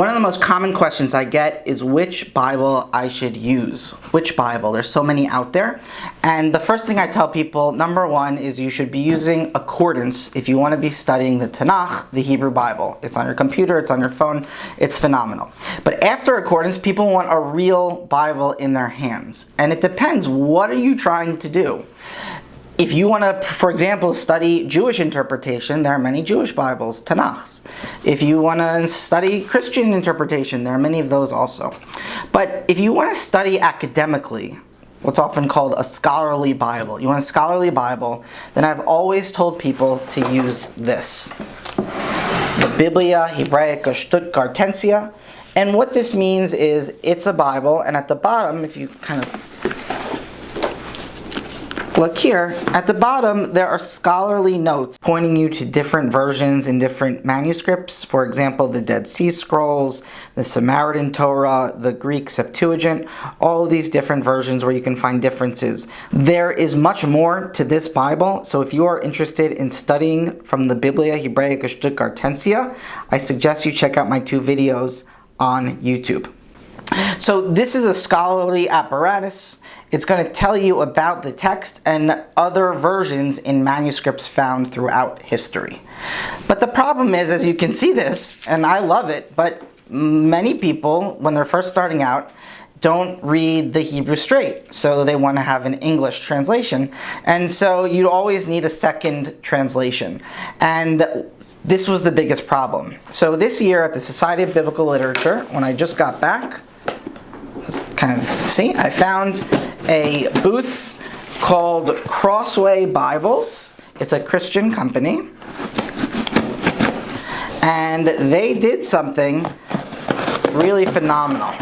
One of the most common questions I get is which Bible I should use. Which Bible? There's so many out there. And the first thing I tell people, number one, is you should be using Accordance if you want to be studying the Tanakh, the Hebrew Bible. It's on your computer, it's on your phone, it's phenomenal. But after Accordance, people want a real Bible in their hands. And it depends, what are you trying to do? If you want to, for example, study Jewish interpretation, there are many Jewish Bibles, Tanakhs. If you want to study Christian interpretation, there are many of those also. But if you want to study academically, what's often called a scholarly Bible, you want a scholarly Bible, then I've always told people to use this. The Biblia Hebraica Stuttgartensia. And what this means is it's a Bible, and at the bottom, if you kind of look here, at the bottom there are scholarly notes pointing you to different versions in different manuscripts. For example, the Dead Sea Scrolls, the Samaritan Torah, the Greek Septuagint, all of these different versions where you can find differences. There is much more to this Bible, so if you are interested in studying from the Biblia Hebraica Stuttgartensia, I suggest you check out my 2 videos on YouTube. So this is a scholarly apparatus. It's going to tell you about the text and other versions in manuscripts found throughout history. But the problem is, as you can see this, and I love it, but many people, when they're first starting out, don't read the Hebrew straight, so they want to have an English translation. And so you always need a second translation. And this was the biggest problem. So this year at the Society of Biblical Literature, when I just got back, I found a booth called Crossway Bibles. It's a Christian company. And they did something really phenomenal.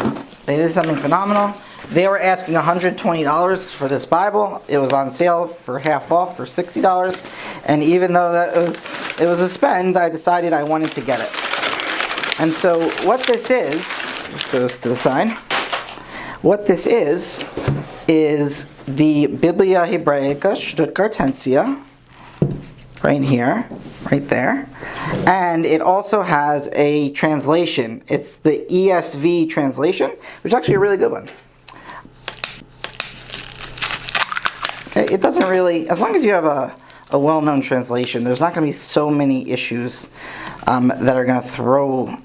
They were asking $120 for this Bible. It was on sale for half off for $60. And even though it was a spend, I decided I wanted to get it. And so what this is, just goes to the side. What this is the Biblia Hebraica Stuttgartensia, right here, right there. And it also has a translation. It's the ESV translation, which is actually a really good one. Okay, it doesn't really, as long as you have a well-known translation, there's not going to be so many issues that are going to throw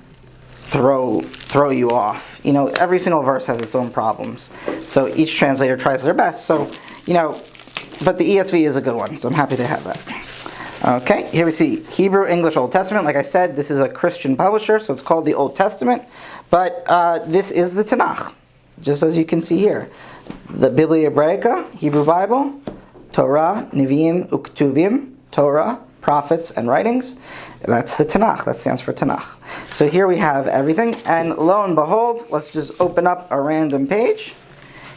you off. You know, every single verse has its own problems. So each translator tries their best. So, but the ESV is a good one, so I'm happy to have that. Okay, here we see Hebrew-English Old Testament. Like I said, this is a Christian publisher, so it's called the Old Testament. But this is the Tanakh, just as you can see here. The Biblia Hebraica, Hebrew Bible, Torah, Nevi'im, Uktuvim, Torah, prophets and writings. That's the Tanakh. That stands for Tanakh. So here we have everything. And lo and behold, let's just open up a random page.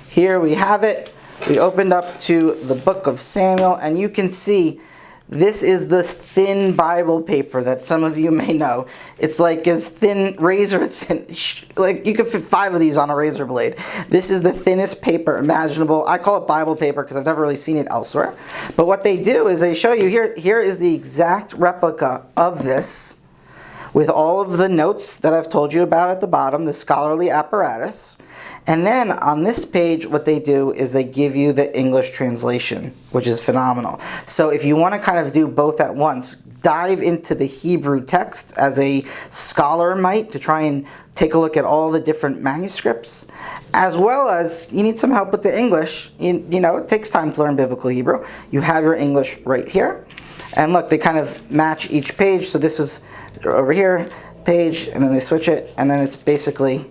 Here we have it. We opened up to the book of Samuel, and you can see this is the thin Bible paper that some of you may know. It's like as thin, razor thin, like you could fit 5 of these on a razor blade. This is the thinnest paper imaginable. I call it Bible paper because I've never really seen it elsewhere. But what they do is they show you, here is the exact replica of this with all of the notes that I've told you about at the bottom, the scholarly apparatus. And then on this page, what they do is they give you the English translation, which is phenomenal. So if you want to kind of do both at once, dive into the Hebrew text as a scholar might to try and take a look at all the different manuscripts, as well as you need some help with the English. You know, it takes time to learn biblical Hebrew. You have your English right here. And look, they kind of match each page. So this is over here, page, and then they switch it, and then it's basically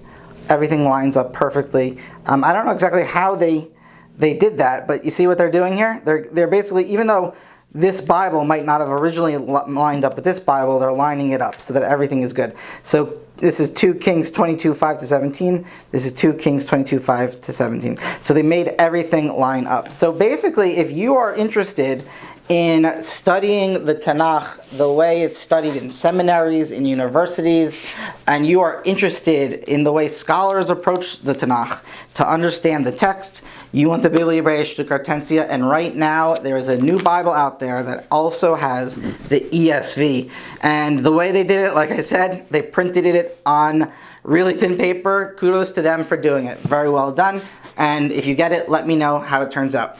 everything lines up perfectly. I don't know exactly how they did that, but you see what they're doing here? They're basically, even though this Bible might not have originally lined up with this Bible, they're lining it up so that everything is good. So this is 2 Kings 22, 5-17. This is 2 Kings 22, 5-17. So they made everything line up. So basically, if you are interested in studying the Tanakh the way it's studied in seminaries, in universities, and you are interested in the way scholars approach the Tanakh to understand the text, you want the Biblia Stuttgartensia, and right now there is a new Bible out there that also has the ESV. And the way they did it, like I said, they printed it on really thin paper. Kudos to them for doing it. Very well done. And if you get it, let me know how it turns out.